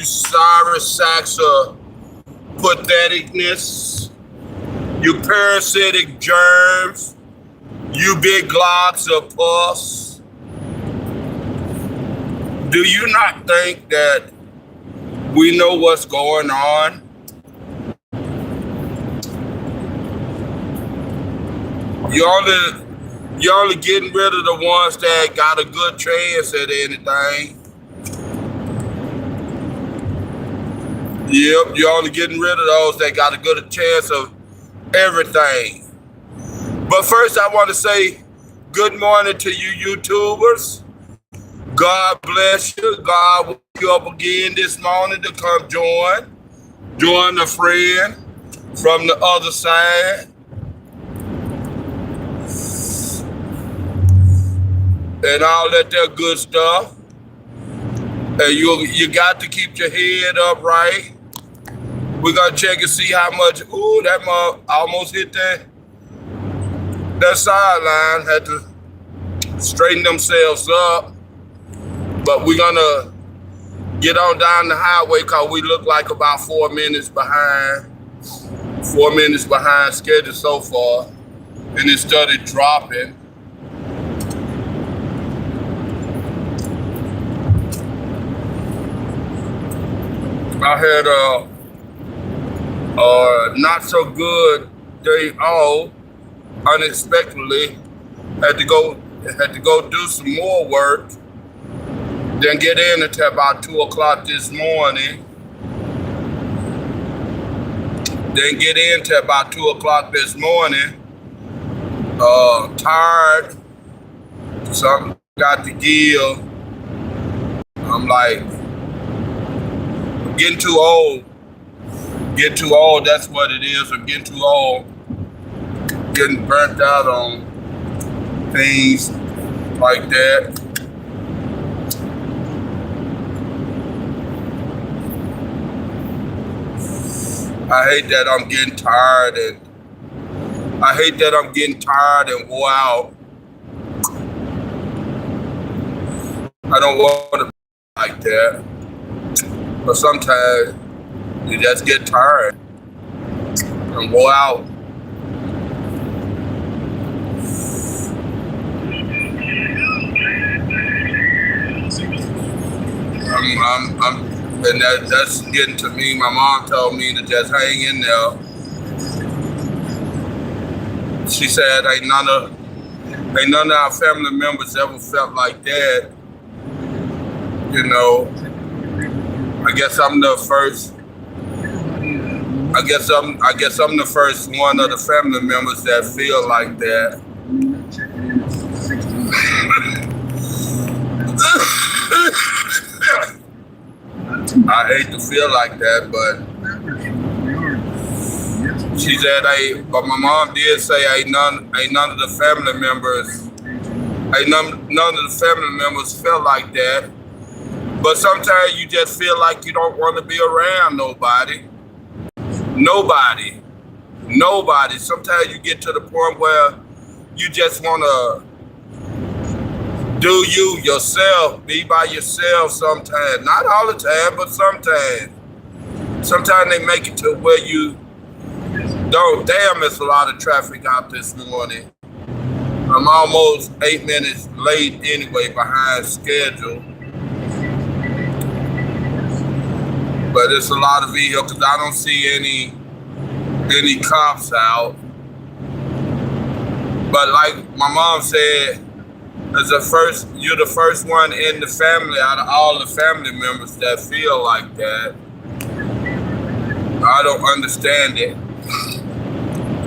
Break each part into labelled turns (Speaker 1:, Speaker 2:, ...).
Speaker 1: sorry sacks of patheticness, you parasitic germs, you big globs of pus. Do you not think that we know what's going on? You're only getting rid of the ones that got a good chance at anything. Yep, you're only getting rid of those that got a good chance of everything. But first, I want to say good morning to you YouTubers. God bless you. God woke you up again this morning to come join a friend from the other side. And all that there good stuff. And you got to keep your head up right. We're gonna check and see how much. Ooh, that mug almost hit that sideline. Had to straighten themselves up. But we're gonna get on down the highway because we look like about 4 minutes behind. 4 minutes behind schedule so far. And it started dropping. I had a not so good day off unexpectedly. Had to go do some more work. Didn't get in until about 2 o'clock this morning. Didn't get in until about 2 o'clock this morning. Tired. Something got to give. I'm like, getting too old. Getting too old, that's what it is. I'm getting too old. Getting burnt out on things like that. I hate that I'm getting tired and wore out. I don't want to be like that. But sometimes you just get tired and wore out. And that's getting to me. My mom told me to just hang in there. She said ain't none of our family members ever felt like that. You know, I guess I'm the first. I guess I'm the first one of the family members that feel like that. I hate to feel like that, but she said, but my mom did say ain't none of the family members felt like that. But sometimes you just feel like you don't want to be around nobody. Sometimes you get to the point where you just want to do you yourself, be by yourself sometimes. Not all the time, but sometimes. Sometimes they make it to where you don't. Damn, there's a lot of traffic out this morning. I'm almost 8 minutes late anyway, behind schedule. But it's a lot of vehicles. I don't see any cops out. But like my mom said, you're the first one in the family out of all the family members that feel like that. I don't understand it.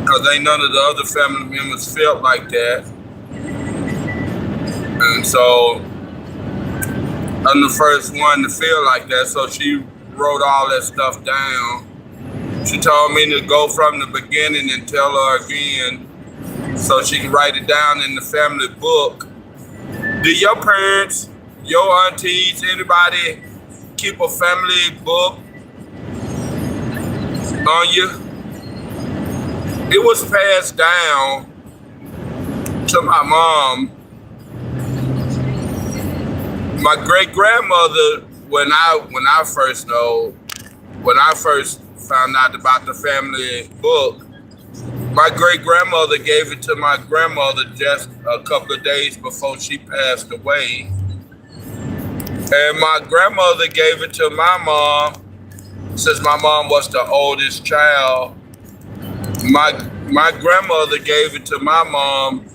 Speaker 1: Because ain't none of the other family members felt like that. And so I'm the first one to feel like that. So she wrote all that stuff down. She told me to go from the beginning and tell her again so she can write it down in the family book. Do your parents, your aunties, anybody keep a family book on you? It was passed down to my mom. My great grandmother when I first know, when I first found out about the family book, my great grandmother gave it to my grandmother just a couple of days before she passed away. And my grandmother gave it to my mom, since my mom was the oldest child. My grandmother gave it to my mom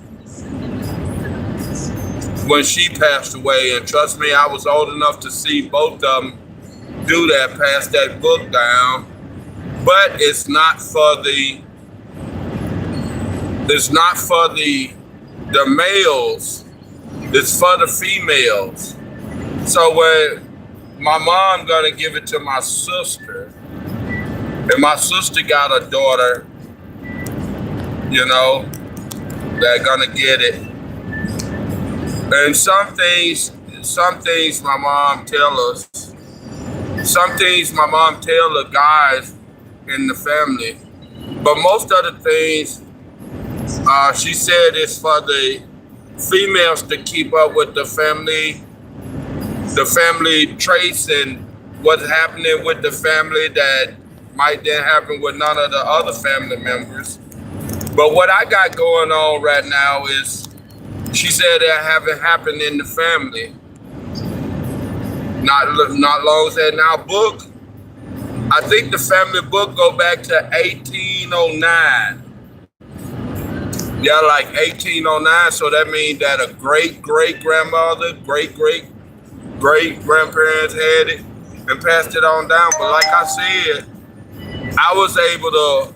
Speaker 1: when she passed away. And trust me, I was old enough to see both of them do that, pass that book down. But it's not for the males, it's for the females. So when my mom gonna give it to my sister, and my sister got a daughter, you know, that gonna get it. And some things my mom tell us, some things my mom tell the guys in the family, but most of the things she said it's for the females to keep up with the family traits and what's happening with the family that might then happen with none of the other family members. But what I got going on right now is, she said that haven't happened in the family. Not long as that now book. I think the family book go back to 1809. Yeah, like 1809. So that means that a great grandmother, great grandparents had it and passed it on down. But like I said, I was able to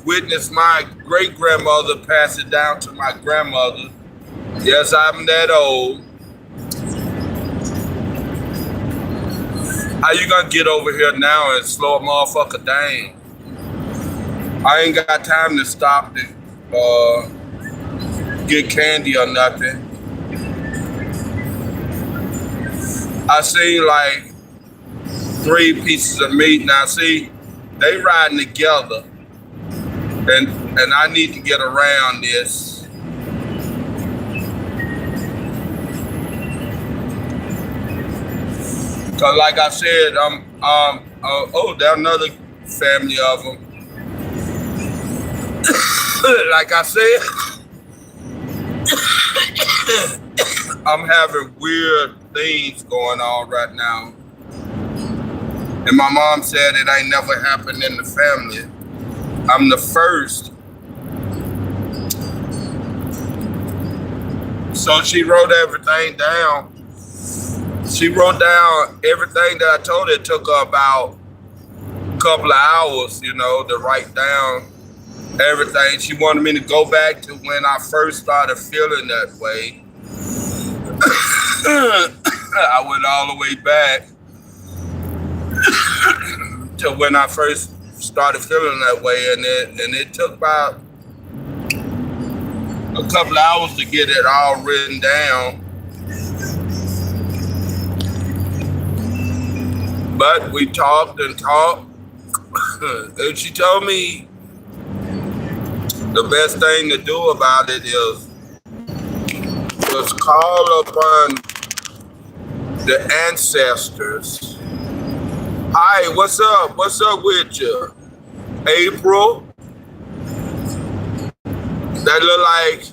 Speaker 1: witness my great grandmother pass it down to my grandmother. Yes, I'm that old. How you gonna get over here now and slow a motherfucker down? I ain't got time to stop to get candy or nothing. I seen like 3 pieces of meat. Now see, they riding together, and I need to get around this. Cause like I said, there's another family of them. Like I said, I'm having weird things going on right now. And my mom said it ain't never happened in the family. I'm the first. So she wrote everything down. She wrote down everything that I told her. It took her about a couple of hours, you know, to write down everything. She wanted me to go back to when I first started feeling that way. I went all the way back to when I first started feeling that way, and it took about a couple of hours to get it all written down. But we talked and talked, and she told me the best thing to do about it is just call upon the ancestors. Hi, what's up? What's up with you? April? That look like,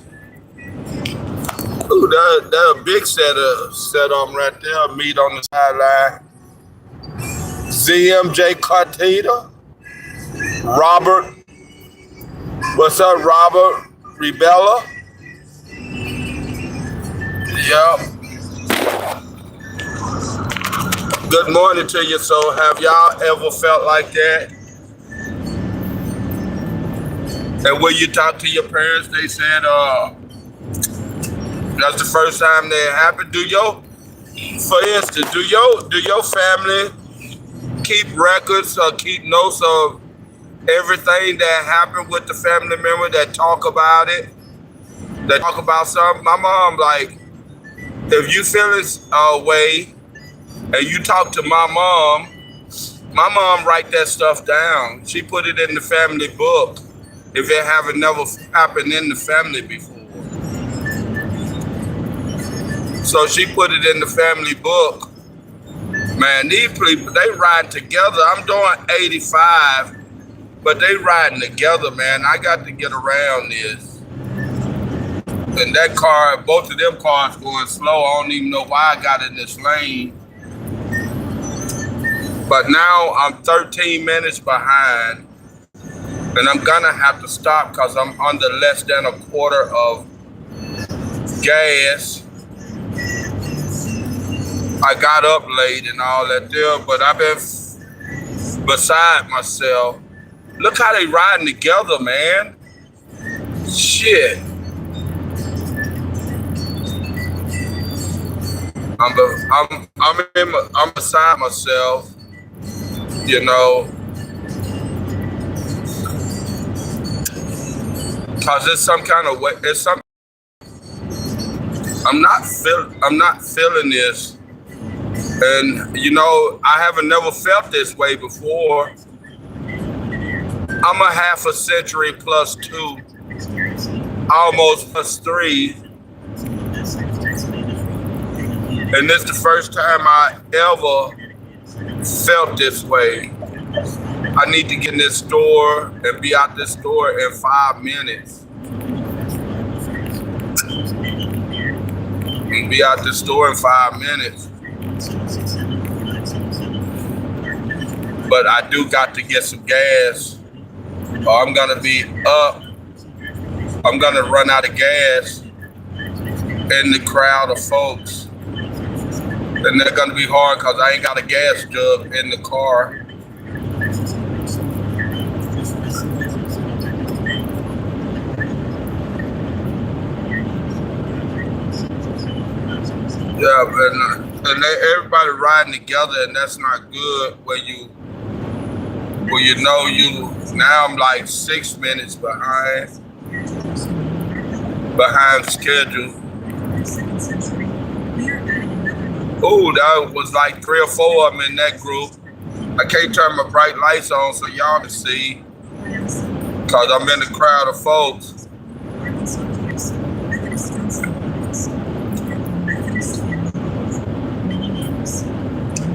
Speaker 1: ooh, that a big set on right there, meat on the sideline. ZMJ Cartita, Robert, what's up, Robert Rebella? Yep. Good morning to you. So have y'all ever felt like that? And when you talk to your parents, they said, that's the first time that happened. For instance, do your family keep records or keep notes of everything that happened with the family member that talk about it? That talk about something? My mom, like, if you feel this way and you talk to my mom write that stuff down. She put it in the family book if it haven't never happened in the family before. So she put it in the family book, Man, these people, they riding together. I'm doing 85, but they riding together, man. I got to get around this. And that car, both of them cars going slow. I don't even know why I got in this lane. But now I'm 13 minutes behind. And I'm gonna have to stop because I'm under less than a quarter of gas. I got up late and all that there, but I've been beside myself. Look how they riding together, man. Shit. I'm beside myself, you know, cause it's some kind of way. It's some. I'm not feeling this, and you know, I haven't never felt this way before. I'm a half a century plus 2, almost plus 3. And this is the first time I ever felt this way. I need to get in this store and be out this store in 5 minutes. And be out this store in 5 minutes. But I do got to get some gas, or I'm gonna be up. I'm gonna run out of gas in the crowd of folks. And they're gonna be hard because I ain't got a gas jug in the car. Yeah, and everybody riding together, and that's not good. When you know now I'm like 6 minutes behind schedule. Ooh, that was like 3 or 4 of them in that group. I can't turn my bright lights on so y'all can see, cause I'm in the crowd of folks.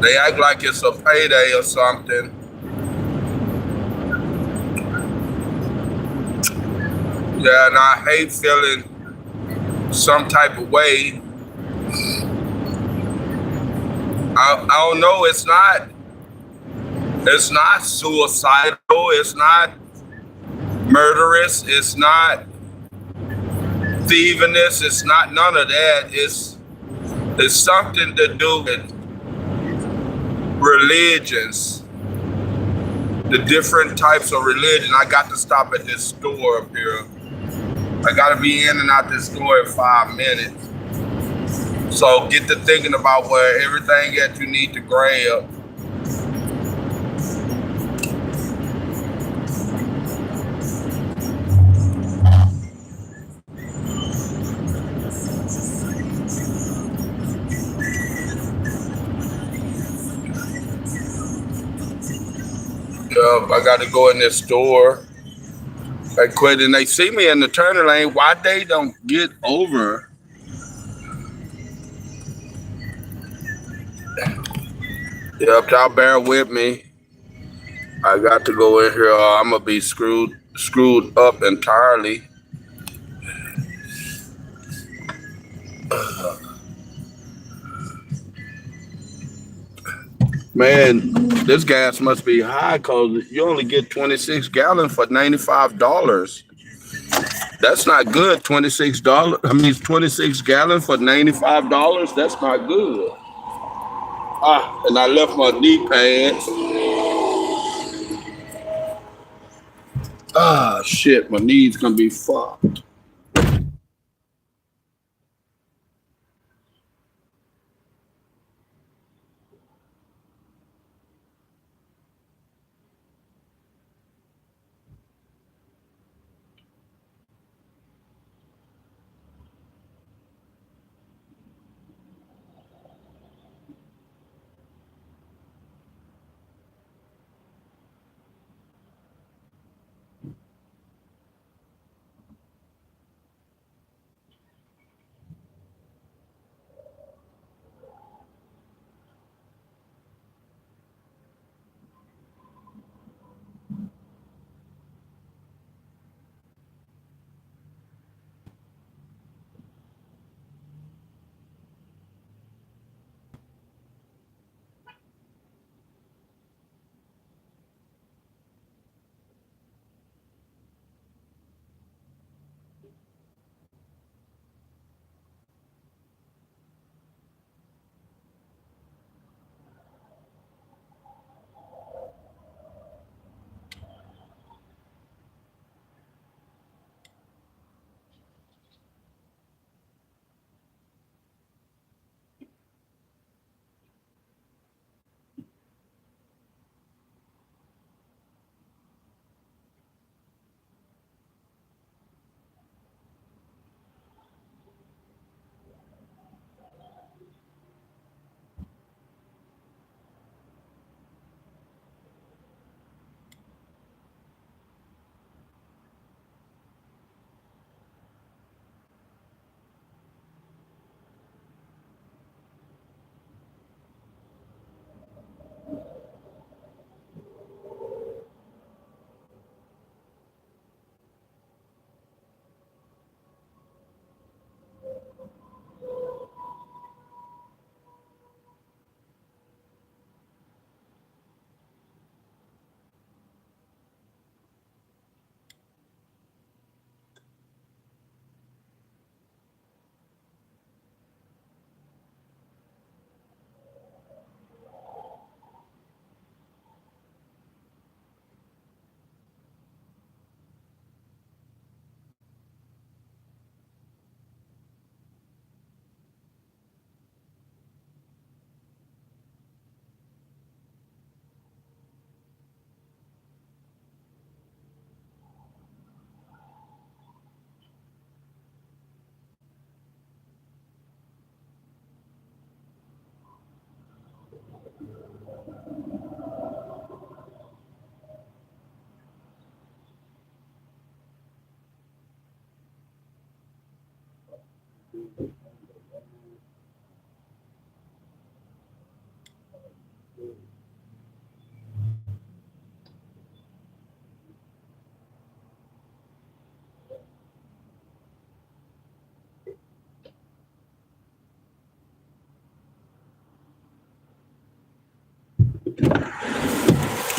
Speaker 1: They act like it's a payday or something. Yeah, and I hate feeling some type of way. I don't know. It's not suicidal. It's not murderous. It's not thieviness. It's not none of that. It's something to do with religions, the different types of religion. I got to stop at this store up here. I got to be in and out this store in 5 minutes. So get to thinking about where everything that you need to grab. I got to go in this store. They quit and they see me in the turning lane. Why they don't get over? Yep, y'all bear with me. I got to go in here. I'm gonna be screwed up entirely. Man, this gas must be high because you only get 26 gallons for $95. That's not good. $26. I mean, 26 gallons for $95. That's not good. And I left my knee pads. Shit, my knees gonna be fucked.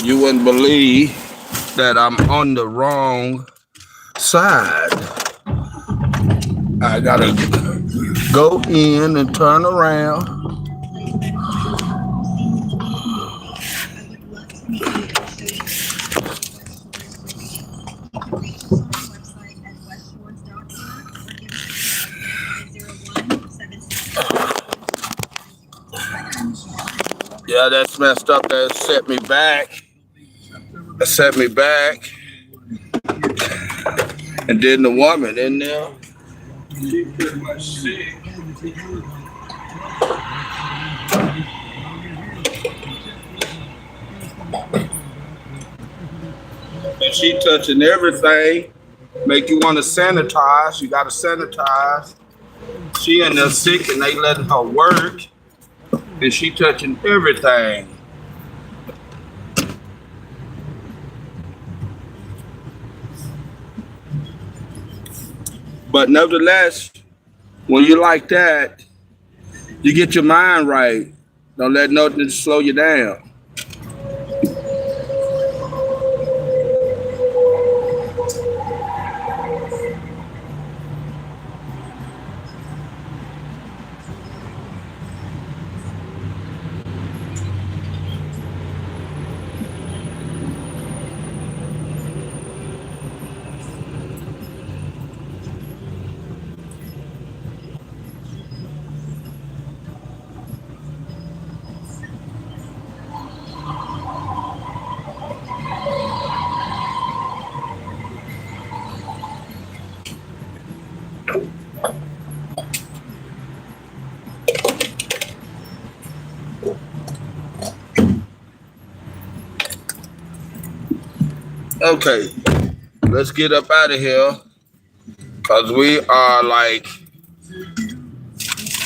Speaker 1: You wouldn't believe that I'm on the wrong side. I gotta go in and turn around. Yeah, that's messed up. That set me back. That set me back. And then the woman in there, she pretty much sick. And she touching everything. Make you want to sanitize. You got to sanitize. She in there sick and they letting her work. And she touching everything. But nevertheless, when you like that, you get your mind right. Don't let nothing slow you down. Okay, let's get up out of here because we are like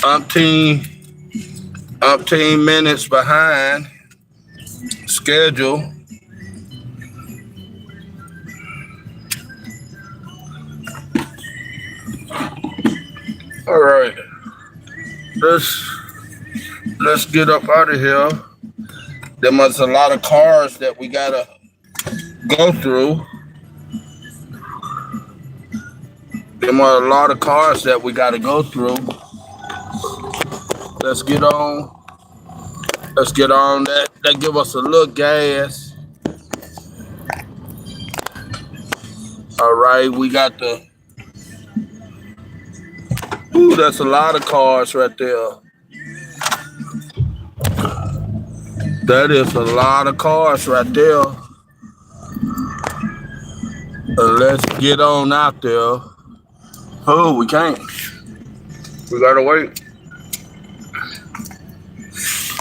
Speaker 1: umpteen minutes behind schedule. All right, let's get up out of here. There must a lot of cars that we gotta go through. There are a lot of cars that we gotta go through. Let's get on. Let's get on that. That give us a little gas. All right, we got the. Ooh, that's a lot of cars right there. That is a lot of cars right there. Let's get on out there. Oh, we can't. We gotta wait.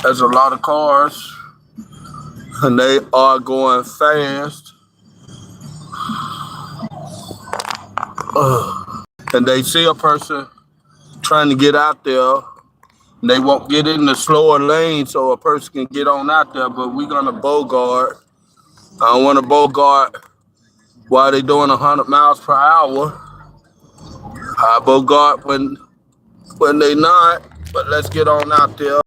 Speaker 1: There's a lot of cars, and they are going fast. And they see a person trying to get out there. And they won't get in the slower lane so a person can get on out there, but we're gonna bogart. I don't want to bogart while they're doing 100 miles per hour. I bogart when they not, but let's get on out there.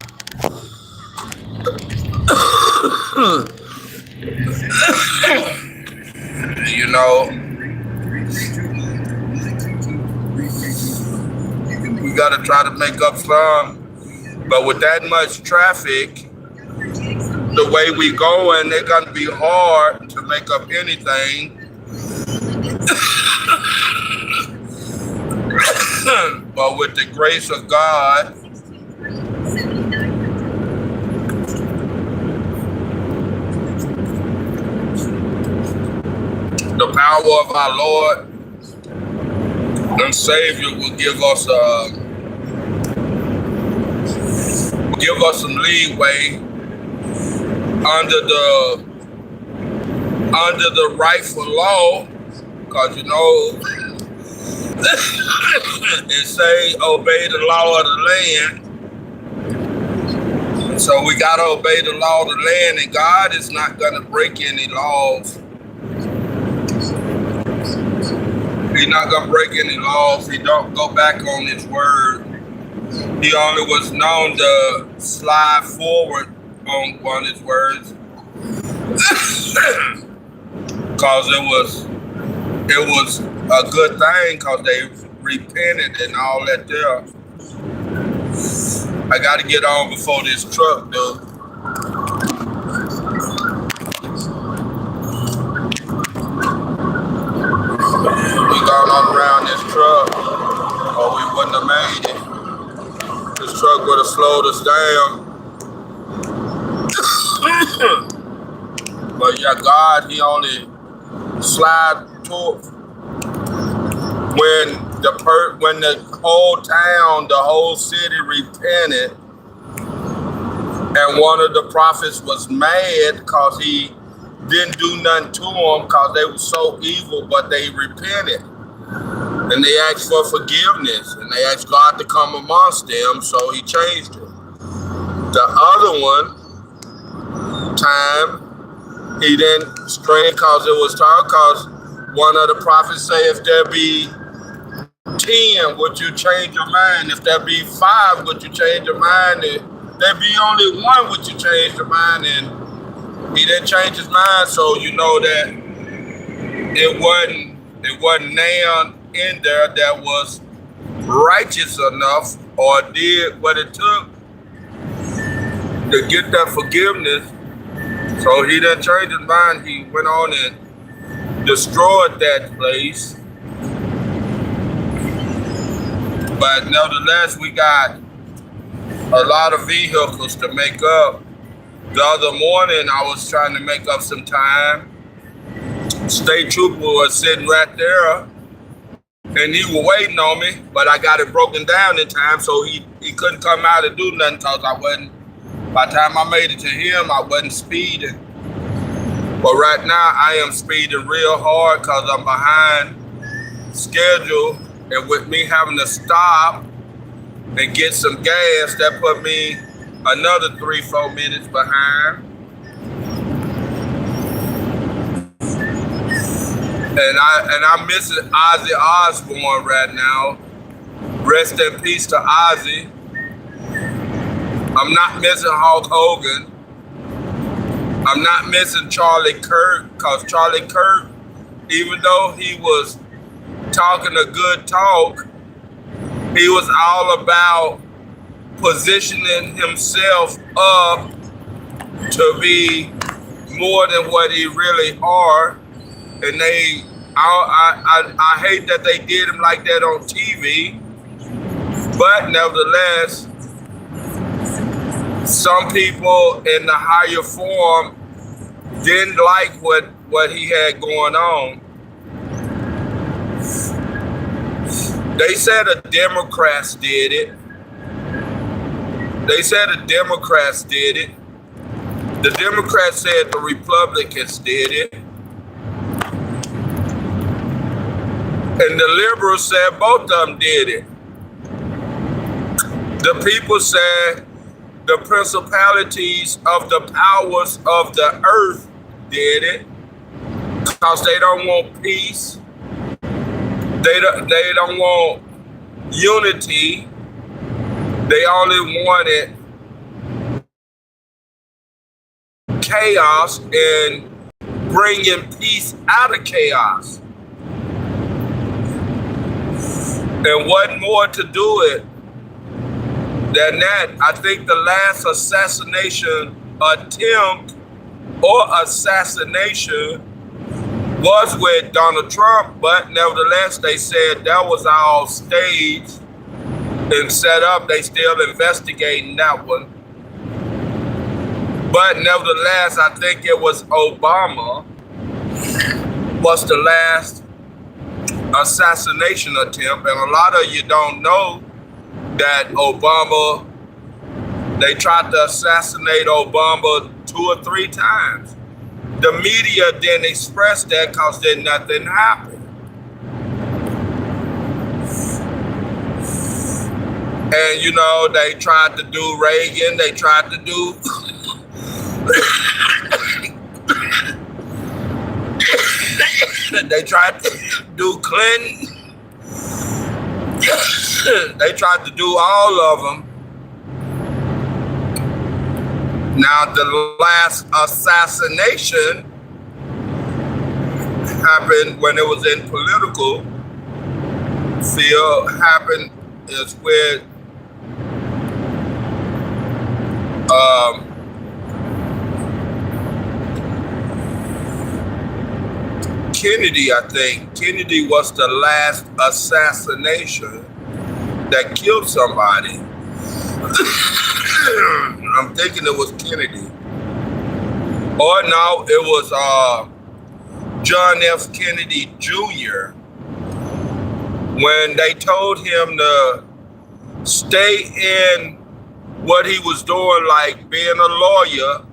Speaker 1: You know, we got to try to make up some, but with that much traffic, the way we going, it's going to be hard to make up anything. But with the grace of God, the power of our Lord and Savior will give us some leeway under the rightful law, because you know it say obey the law of the land. So we gotta obey the law of the land, and God is not gonna break any laws. He's not gonna break any laws. He don't go back on his word. He only was known to slide forward on his words. Cause it was a good thing cause they repented and all that there. I gotta get on before this truck, dude. We got on around this truck or we wouldn't have made it. This truck would have slowed us down. But yeah, God, he only slide to when the whole town, the whole city repented, and one of the prophets was mad because he didn't do nothing to them because they were so evil, but they repented. And they asked for forgiveness, and they asked God to come amongst them, so he changed it. The other time, he didn't strain because it was time, because one of the prophets say, if there be 10, would you change your mind? If there be 5, would you change your mind? If there be only 1, would you change your mind? And he didn't change his mind, so you know that it wasn't now in there that was righteous enough or did what it took to get that forgiveness. So he didn't change his mind. He went on and destroyed that place. But nevertheless, we got a lot of vehicles to make up. The other morning, I was trying to make up some time. State trooper was sitting right there, and he was waiting on me, but I got it broken down in time, so he couldn't come out and do nothing because by the time I made it to him, I wasn't speeding. But right now, I am speeding real hard because I'm behind schedule, and with me having to stop and get some gas, that put me another 3-4 minutes behind. And I'm missing Ozzy Osbourne right now. Rest in peace to Ozzy. I'm not missing Hulk Hogan. I'm not missing Charlie Kirk, because Charlie Kirk, even though he was talking a good talk, he was all about positioning himself up to be more than what he really are. And I hate that they did him like that on TV, but nevertheless, some people in the higher form didn't like what he had going on. They said the Democrats did it. They said the Democrats did it. The Democrats said the Republicans did it. And the liberals said both of them did it. The people said the principalities of the powers of the earth did it because they don't want peace. They don't want unity. They only wanted chaos and bringing peace out of chaos. And what more to do it than that? I think the last assassination attempt or assassination was with Donald Trump, but nevertheless, they said that was all staged and set up. They still investigating that one. But nevertheless, I think it was Obama was the last assassination attempt. And a lot of you don't know that Obama, they tried to assassinate Obama 2 or 3 times. The media didn't express that because then nothing happened. And you know, they tried to do Reagan, they tried to do they tried to do Clinton. They tried to do all of them. Now, the last assassination happened when it was in political field, happened is when Kennedy, I think. Kennedy was the last assassination that killed somebody. I'm thinking it was Kennedy. Or no, it was John F. Kennedy Jr. when they told him to stay in what he was doing, like being a lawyer,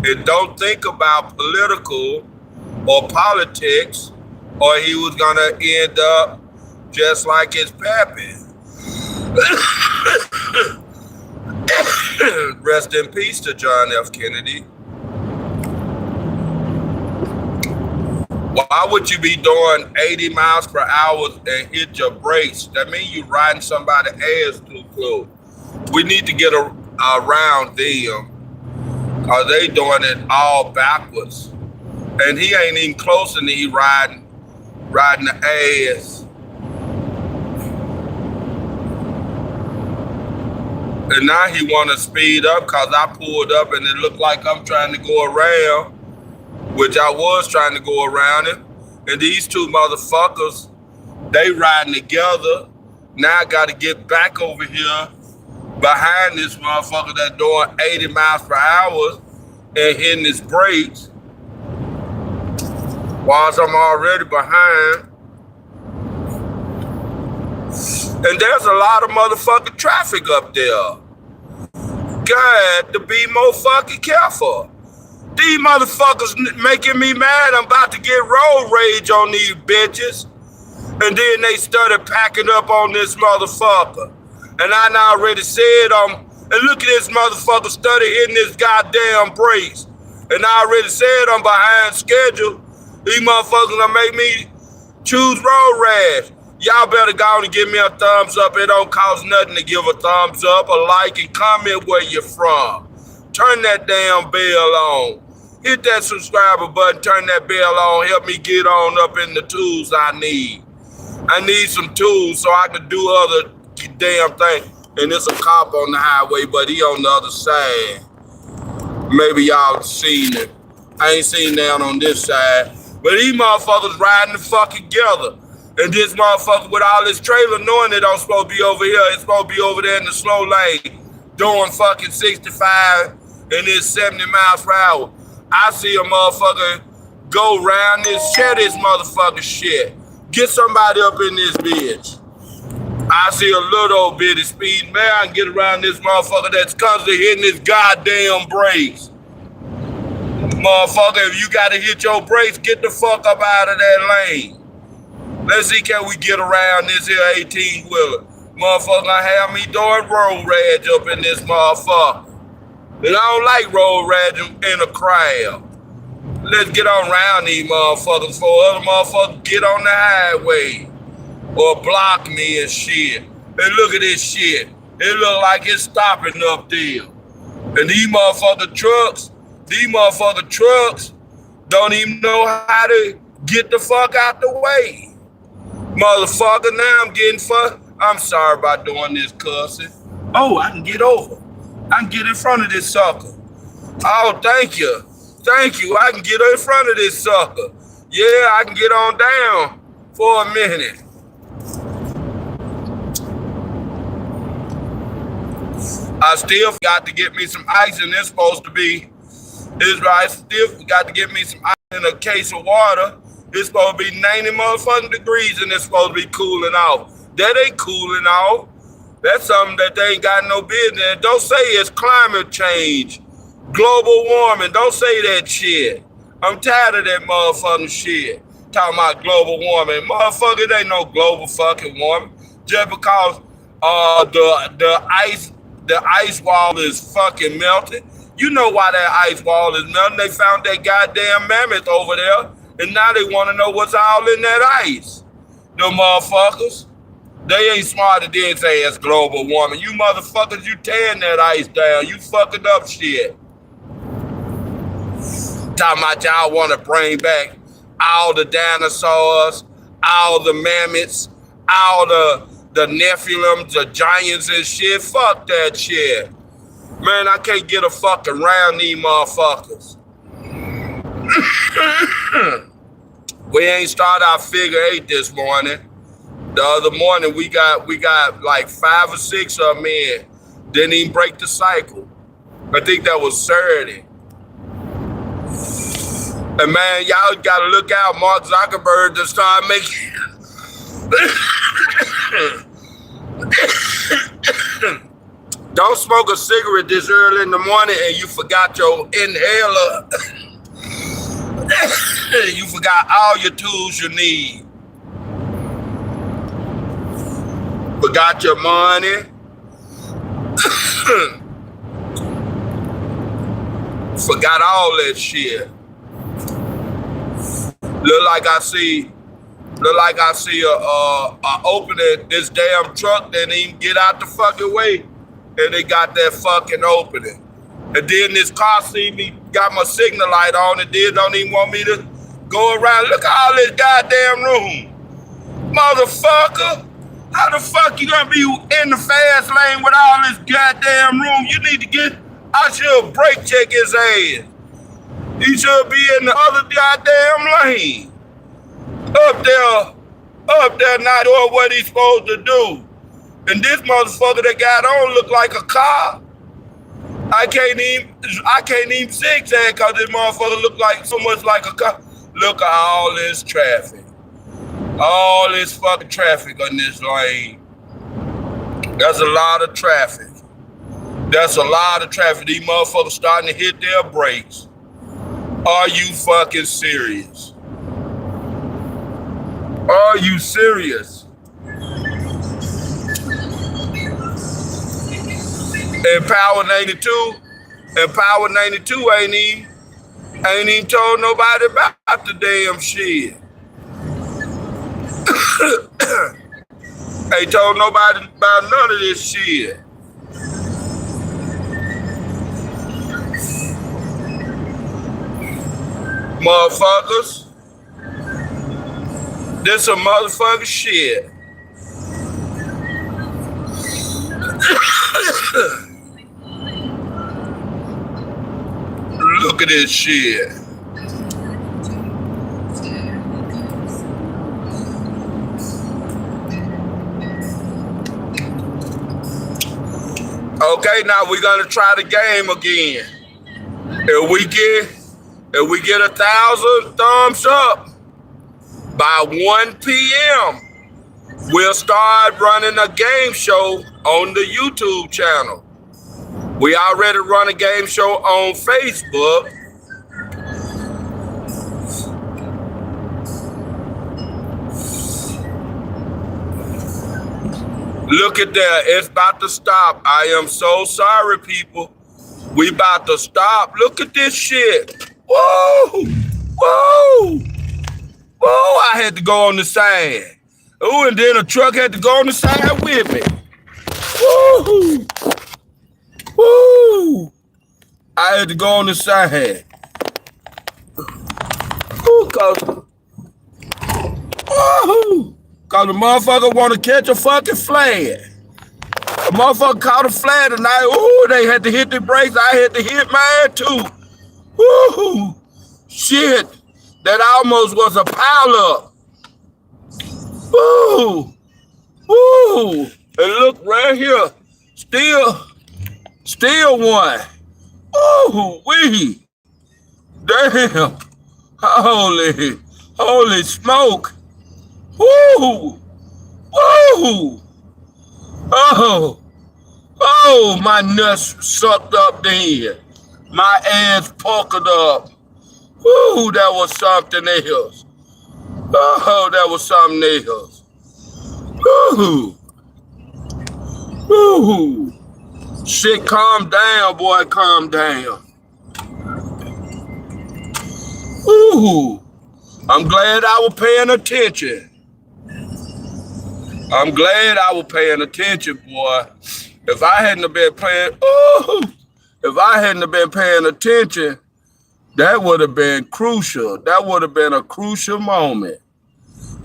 Speaker 1: and don't think about political or politics, or he was gonna end up just like his pappy. Rest in peace to John F. Kennedy. Why would you be doing 80 miles per hour and hit your brakes? That means you riding somebody's ass too close. We need to get around them, because they doing it all backwards. And he ain't even close, and he riding the ass. And now he want to speed up because I pulled up and it looked like I'm trying to go around, which I was trying to go around it. And these two motherfuckers, they riding together. Now I got to get back over here behind this motherfucker that's doing 80 miles per hour and hitting his brakes, whilst I'm already behind. And there's a lot of motherfucking traffic up there. God, to be more fucking careful. These motherfuckers making me mad. I'm about to get road rage on these bitches. And then they started packing up on this motherfucker. And I already said, and look at this motherfucker started hitting this goddamn brakes. And I already said I'm behind schedule. These motherfuckers gonna make me choose road rash. Y'all better go on and give me a thumbs up. It don't cost nothing to give a thumbs up, a like, and comment where you're from. Turn that damn bell on. Hit that subscriber button, turn that bell on, help me get on up in the tools I need. I need some tools so I can do other damn things. And there's a cop on the highway, but he on the other side. Maybe y'all seen it. I ain't seen that on this side. But these motherfuckers riding the fucking together. And this motherfucker with all this trailer knowing it don't supposed to be over here. It's supposed to be over there in the slow lane doing fucking 65 and it's 70 miles per hour. I see a motherfucker go round this, share this motherfucking shit. Get somebody up in this bitch. I see a little old bitty speed man and get around this motherfucker that's constantly hitting his goddamn brakes. Motherfucker, if you gotta hit your brakes, get the fuck up out of that lane. Let's see, can we get around this here 18-wheeler? Motherfucker gonna have me doing road rage up in this motherfucker. And I don't like road rage in a crowd. Let's get on around these motherfuckers before other motherfuckers get on the highway or block me and shit. And look at this shit. It look like it's stopping up there. And these motherfucking trucks don't even know how to get the fuck out the way. Motherfucker, now I'm getting fucked. I'm sorry about doing this cussing. Oh, I can get over. I can get in front of this sucker. Oh, thank you. Thank you. I can get in front of this sucker. Yeah, I can get on down for a minute. I still got to get me some ice, and it's supposed to be, I still got to get me some ice in a case of water. It's supposed to be 90 motherfucking degrees and it's supposed to be cooling off. That ain't cooling off. That's something that they ain't got no business. Don't say it's climate change, global warming. Don't say that shit. I'm tired of that motherfucking shit. Talking about global warming. Motherfucker, it ain't no global fucking warming. Just because the ice wall is fucking melting. You know why that ice wall is melting. They found that goddamn mammoth over there. And now they want to know what's all in that ice. Them motherfuckers. They ain't smarter than say it's global warming. You motherfuckers, you tearing that ice down. You fucking up shit. Talking about y'all want to bring back all the dinosaurs, all the mammoths, all the Nephilim, the giants and shit. Fuck that shit. Man, I can't get a fucking round these motherfuckers. We ain't started our figure 8 this morning. The other morning we got like 5 or 6 of them in. Didn't even break the cycle. I think that was Saturday. And man, y'all gotta look out. Mark Zuckerberg just started making. Don't smoke a cigarette this early in the morning and you forgot your inhaler. You forgot all your tools you need. Forgot your money. Forgot all that shit. Look like I see a opening. This damn truck didn't even get out the fucking way, and they got that fucking opening. And then this car see me, got my signal light on, and then don't even want me to go around. Look at all this goddamn room, motherfucker. How the fuck you gonna be in the fast lane with all this goddamn room? You need to get. I should brake check his ass. He should be in the other goddamn lane. Up there not doing what he's supposed to do. And this motherfucker that got on look like a car. I can't even zigzag because this motherfucker look like so much like a car. Look at all this traffic. All this fucking traffic on this lane. That's a lot of traffic. That's a lot of traffic. These motherfuckers starting to hit their brakes. Are you fucking serious? Are you serious? And Power 92 ain't even told nobody about the damn shit. Ain't told nobody about none of this shit. Motherfuckers. This some motherfucking shit. Look at this shit. Okay, now we're gonna try the game again. If we get 1,000 thumbs up by 1 p.m., we'll start running a game show on the YouTube channel. We already run a game show on Facebook. Look at that, it's about to stop. I am so sorry, people. We about to stop. Look at this shit. Whoa, whoa, whoa, I had to go on the side. Oh, and then a truck had to go on the side with me. Woo, woo. I had to go on the side. Woo, cause the motherfucker want to catch a fucking flag. The motherfucker caught a flag tonight. Ooh, they had to hit the brakes. I had to hit mine too. Woo! Shit, that almost was a pile up. Woo! Woo! And look right here, still one. Ooh, wee! Damn! Holy smoke! Woo! Woo! Oh, my nuts sucked up then. My ass puckered up. Woo, that was something else. Oh, that was something else. Woo. Woo. Shit, calm down, boy, calm down. Woo. I'm glad I was paying attention. I'm glad I was paying attention, boy. If I hadn't have been paying attention, That would have been crucial. That would have been a crucial moment.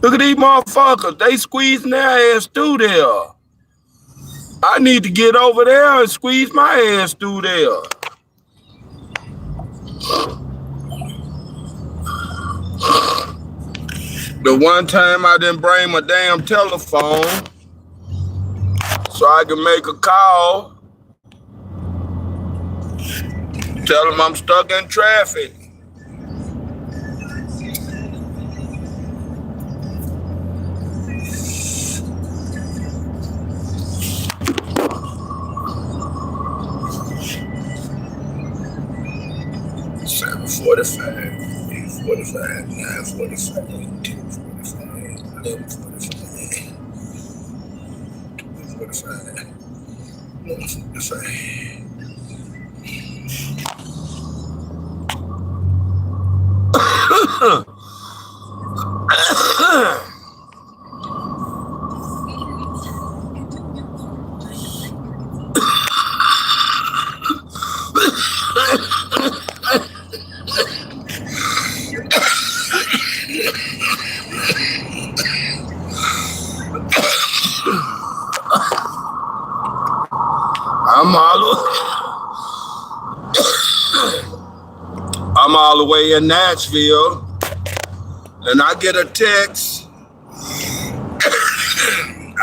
Speaker 1: Look at these motherfuckers. They squeezing their ass through there. I need to get over there and squeeze my ass through there. The one time I didn't bring my damn telephone so I can make a call. Tell them I'm stuck in traffic. Seven 45, 8:45, 9:45, 10:45, 11:45, 12:45, 11:45. I'm all the way in Nashville, and I get a text.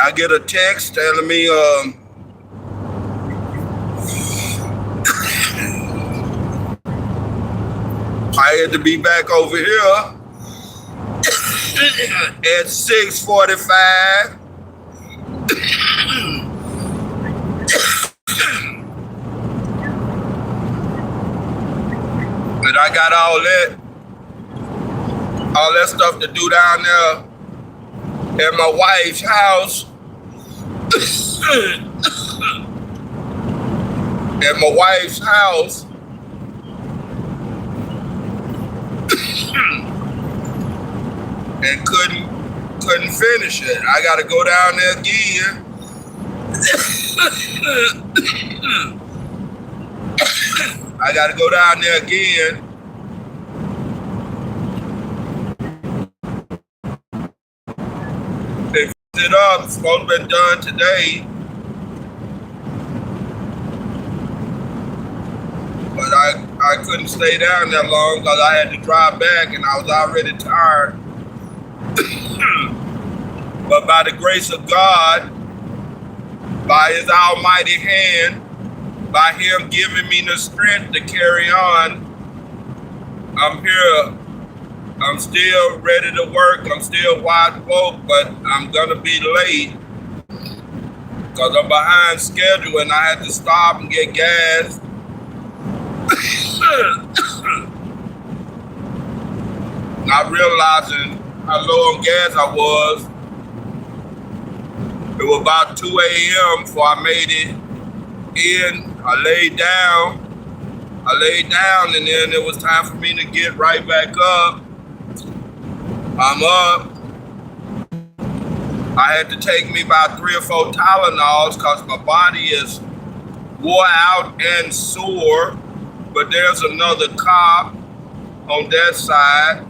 Speaker 1: I get a text telling me I had to be back over here at 6:45. But I got all that stuff to do down there at my wife's house. At my wife's house. And couldn't finish it. I gotta go down there again. I gotta go down there again. They fixed it up. It's supposed to be done today. But I couldn't stay down that long because I had to drive back and I was already tired. But by the grace of God, by his almighty hand, by him giving me the strength to carry on, I'm here. I'm still ready to work. I'm still wide woke, but I'm gonna be late because I'm behind schedule and I had to stop and get gas. Not realizing how low on gas I was. It was about 2 a.m. before I made it in. I laid down, and then it was time for me to get right back up. I'm up. I had to take me about 3 or 4 Tylenols because my body is wore out and sore. But there's another cop on that side.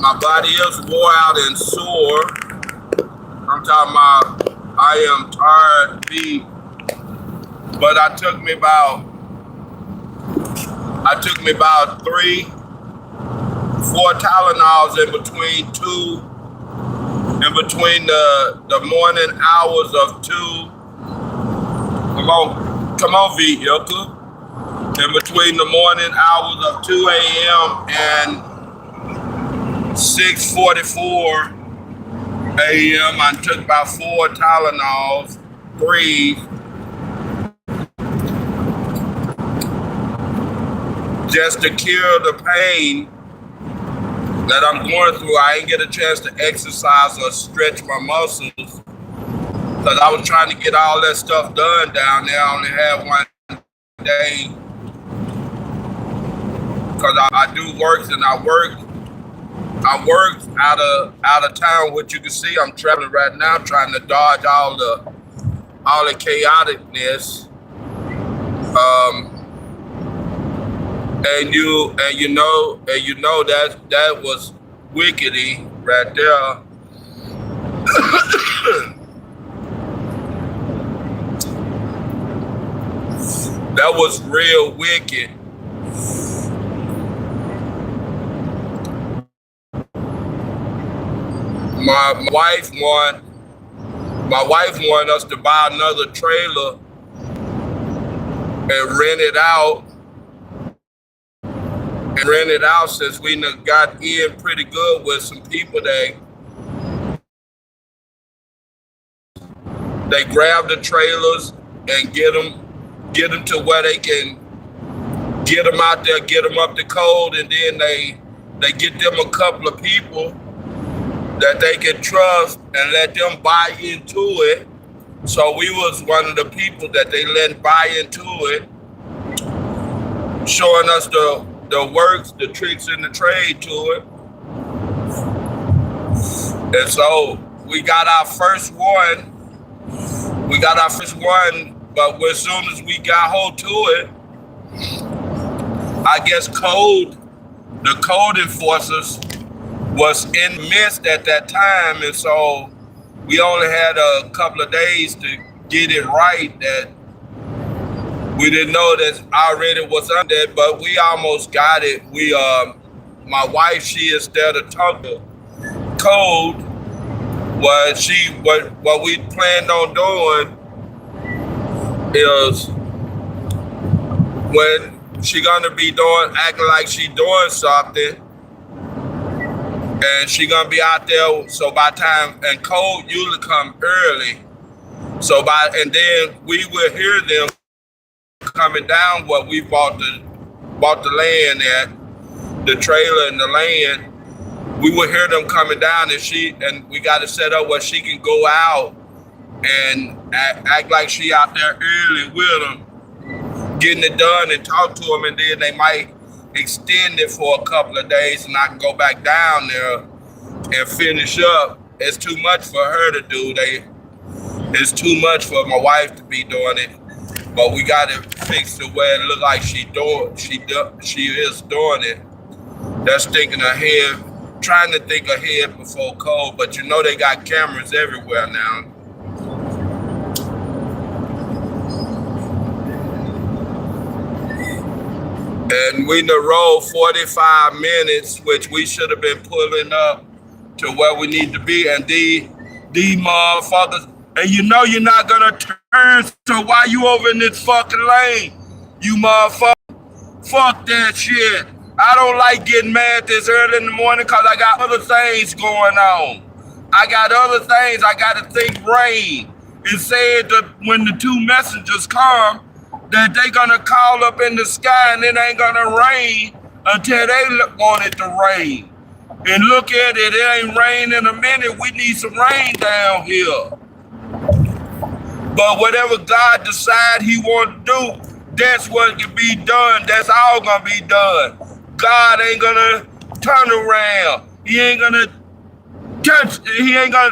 Speaker 1: My body is wore out and sore. I'm talking about I am tired, beat. But I took me about 3, 4 Tylenols in between the morning hours of 2. Come on, vehicle. In between the morning hours of 2 a.m. and 6:44 a.m. I took about 4 Tylenols, 3. Just to cure the pain that I'm going through. I ain't get a chance to exercise or stretch my muscles because I was trying to get all that stuff done down there. I only had one day because I do works and I worked out of town. What you can see, I'm traveling right now, trying to dodge all the chaoticness. and you know that was wickedy right there. That was real wicked. My wife wanted us to buy another trailer and rent it out since we got in pretty good with some people. They grab the trailers and get them to where they can get them out there, get them up to code, and then they get them a couple of people that they can trust and let them buy into it. So we was one of the people that they let buy into it, showing us the works, the tricks in the trade to it. And so we got our first one. But as soon as we got hold to it, I guess the code enforcers was in midst at that time, and so we only had a couple of days to get it right. That we didn't know that already was under it, but we almost got it. My wife, she instead of talking code, what we planned on doing is when she gonna be acting like she doing something, and she gonna be out there. So by time, and code usually come early. And then we will hear them coming down where we bought the land at, the trailer and the land. We will hear them coming down, and we got to set up where she can go out and act like she out there early with them, getting it done and talk to them, and then they might extend it for a couple of days, and I can go back down there and finish up. It's too much for her to do. It's too much for my wife to be doing it, but we got it fixed to where it look like she is doing it. That's thinking ahead, trying to think ahead before code, but you know they got cameras everywhere now. And we done rode 45 minutes, which we should have been pulling up to where we need to be. And these motherfuckers, and you know you're not gonna turn, so why you over in this fucking lane? You motherfucker, fuck that shit. I don't like getting mad this early in the morning because I got other things going on. I got other things. I got to think rain. It said that when the two messengers come, that they gonna call up in the sky and it ain't gonna rain until they want it to rain. And look at it, it ain't rain in a minute. We need some rain down here. But whatever God decide he want to do, that's what can be done. That's all gonna be done. God ain't gonna turn around. He ain't gonna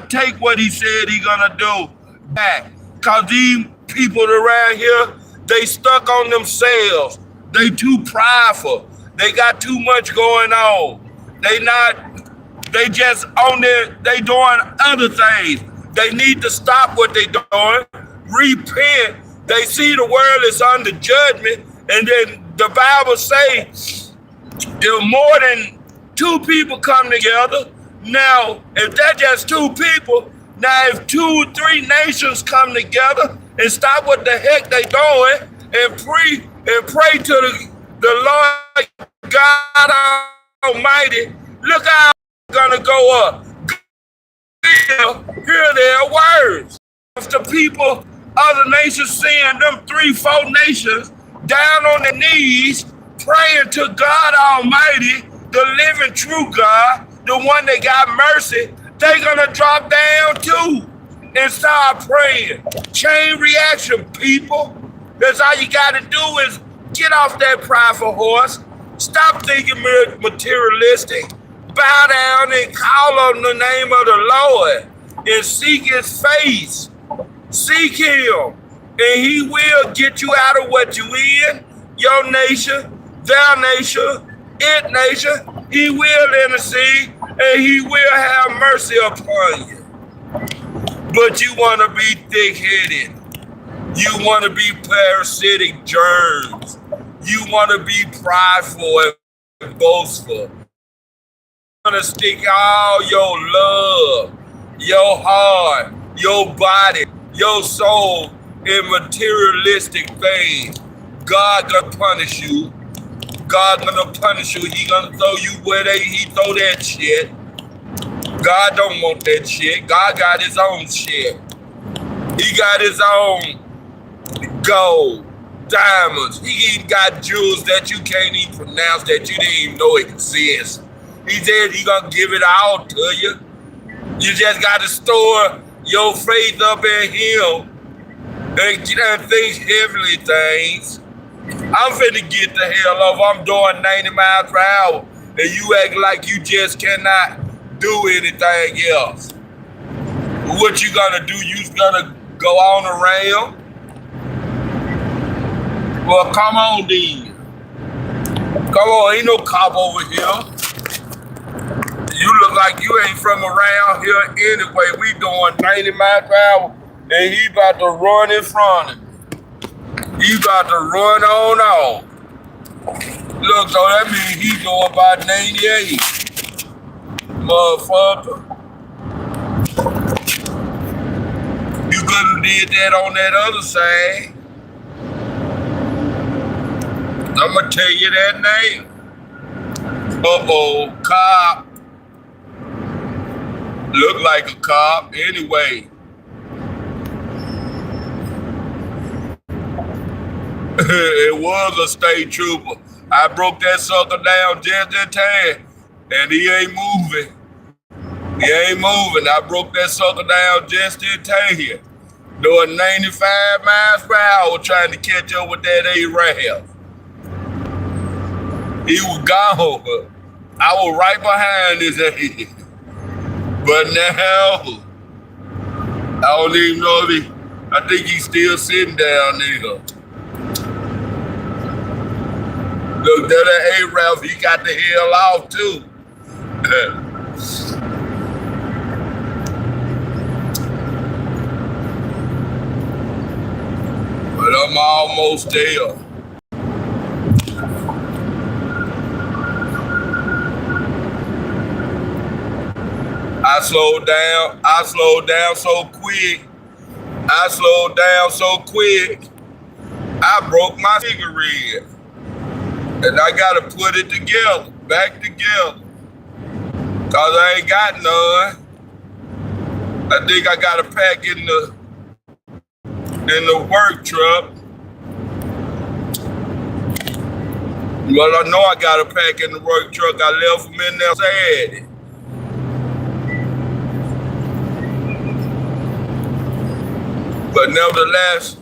Speaker 1: take what he said he gonna do back. Cause these people around here, they stuck on themselves. They too prideful. They got too much going on. They just on there, they doing other things. They need to stop what they doing, repent. They see the world is under judgment, and then the Bible say if more than two people come together, now if that's just two people, now if 2 or 3 nations come together and stop what the heck they doing and pray to the Lord God Almighty, look how it's gonna go up. Hear their words. If the people, other nations seeing them 3, 4 nations down on their knees, praying to God Almighty, the living true God, the one that got mercy, they gonna drop down too and start praying. Chain reaction, people. That's all you gotta do is get off that prideful horse. Stop thinking materialistic. Bow down and call on the name of the Lord and seek his face. Seek him, and he will get you out of what you in, your nation, their nation, its nation. He will intercede and he will have mercy upon you. But you want to be thick-headed. You want to be parasitic germs. You want to be prideful and boastful. You want to stick all your love, your heart, your body, your soul in materialistic things. God gonna punish you. God gonna punish you. He gonna throw you where he throw that shit. God don't want that shit. God got his own shit. He got his own gold, diamonds. He even got jewels that you can't even pronounce, that you didn't even know exist. He said he gonna give it all to you. You just gotta store your faith up in him and think heavenly things. I'm finna get the hell off. I'm doing 90 miles per hour and you act like you just cannot do anything else. What you gonna do? You gonna go on around? Well, come on then. Come on, ain't no cop over here. You look like you ain't from around here anyway. We doing 90 miles per hour and he about to run in front of me. He about to run on off. Look, so that means he going about 98. Motherfucker. You couldn't did that on that other side. I'm gonna tell you that name. Uh-oh, cop. Look like a cop anyway. It was a state trooper. I broke that sucker down just in time, and he ain't moving. He ain't moving. I broke that sucker down just in time here. Doing 95 miles per hour trying to catch up with that A-Rab. He was gone. I was right behind his head. But now, I don't even know if I think he's still sitting down there. Look, that A-Rab, he got the hell off too. But I'm almost there. I slowed down so quick. I broke my cigarette. And I gotta put it together, back together. Cause I ain't got none. I think I gotta pack in the work truck. Well, I know I gotta pack in the work truck. I left them in there Saturday. But nevertheless,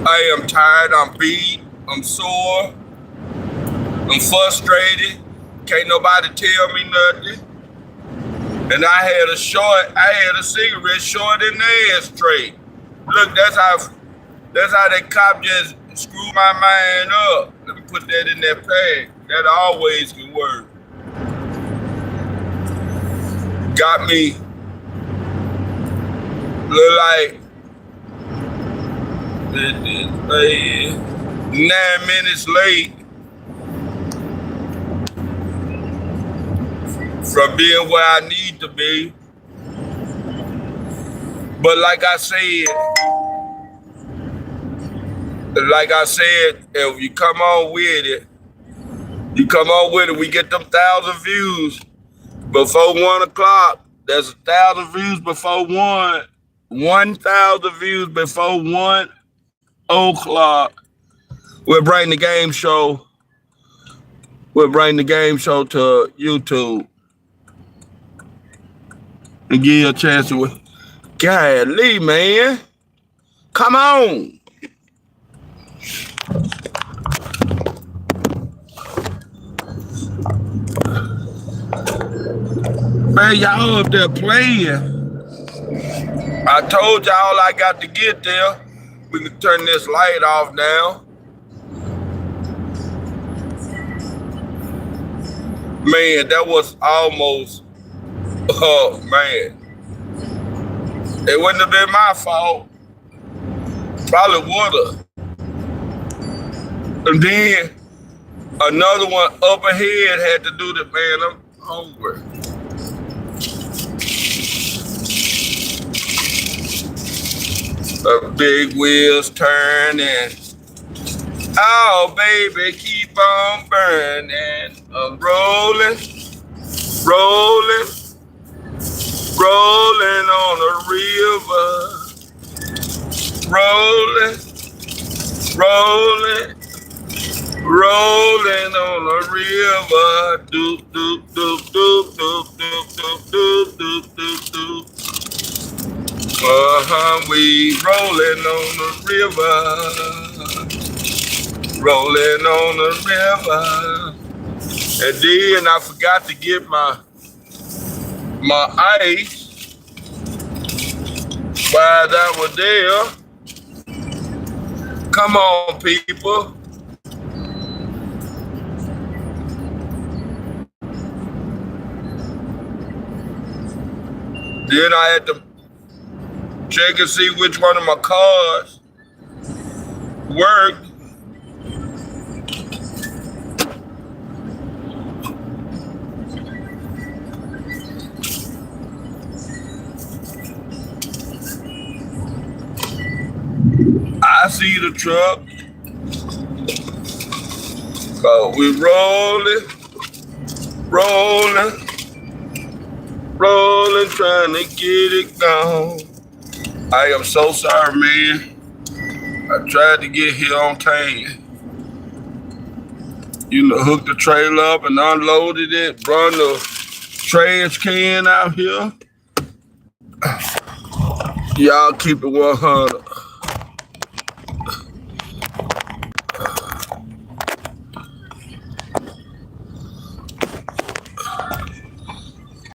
Speaker 1: I am tired, I'm beat, I'm sore, I'm frustrated. Can't nobody tell me nothing. And I had a cigarette short in the ashtray. Look, that's how that cop just screwed my mind up. Let me put that in that bag. That always can work. Got me look like 9 minutes late from being where I need to be. But like I said, if you come on with it, we get them 1,000 views before 1 o'clock. There's 1,000 views before 1,000 views before 1 o'clock. We'll bring the game show to YouTube and give you a chance to. Golly, man. Come on. Man, y'all up there playing. I told y'all I got to get there. We can turn this light off now. Man, that was almost, oh man. It wouldn't have been my fault. Probably would have. And then another one up ahead had to do that. Man, I'm hungry. The big wheels turning. Oh, baby, keep on burning. I'm rolling, rolling, rolling on the river. Rolling, rolling, rolling on the river. Doop, doop, doop, doop, doop, doop, doop, doop, doop, doop, doop. We rolling on the river. Rolling on the river. And then I forgot to get my ice while I was there. Come on, people. Then I had to check and see which one of my cars worked. I see the truck. We rolling, rolling, rolling, trying to get it gone. I am so sorry, man. I tried to get here on time. You know, hooked the trailer up and unloaded it, brought the trash can out here. Y'all keep it 100.